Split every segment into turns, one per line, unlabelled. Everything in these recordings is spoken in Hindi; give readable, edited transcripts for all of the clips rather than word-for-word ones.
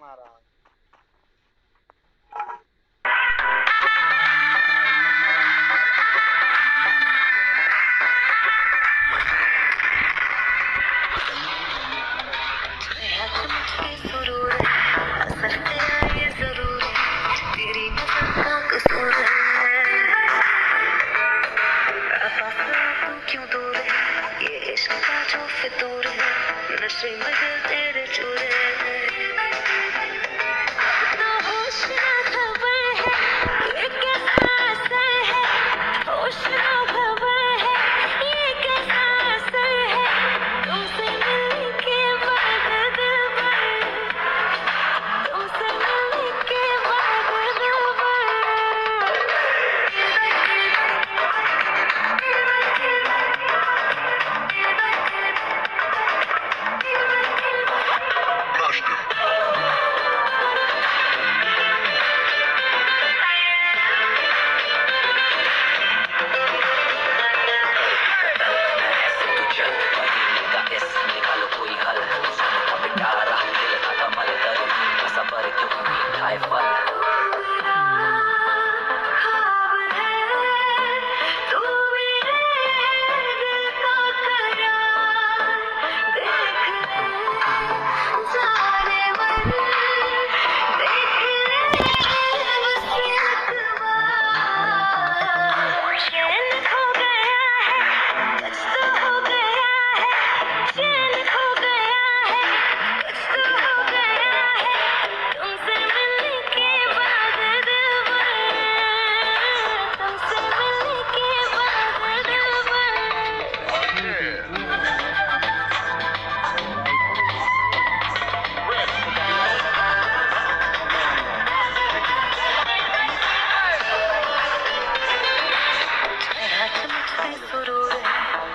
हमारा।
तेरी नजर का कसूर है, तू क्यों दूर है, ये इश्क का जो फितूर है, नशे में दिल तेरे चूर है। अब तो होश ना खबर है, ये कैसा असर है, होश ना खबर है, ये कैसा असर है, तुमसे मिलने के बाद दिलबर, तुमसे मिलने के बाद दिलबर।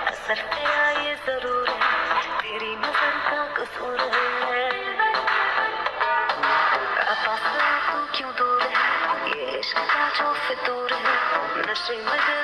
असर तेरा ये जरूर है, तेरी नजर का कसूर है, तू क्यों दूर है, ये इश्क का जो फितूर है, नशे में दिल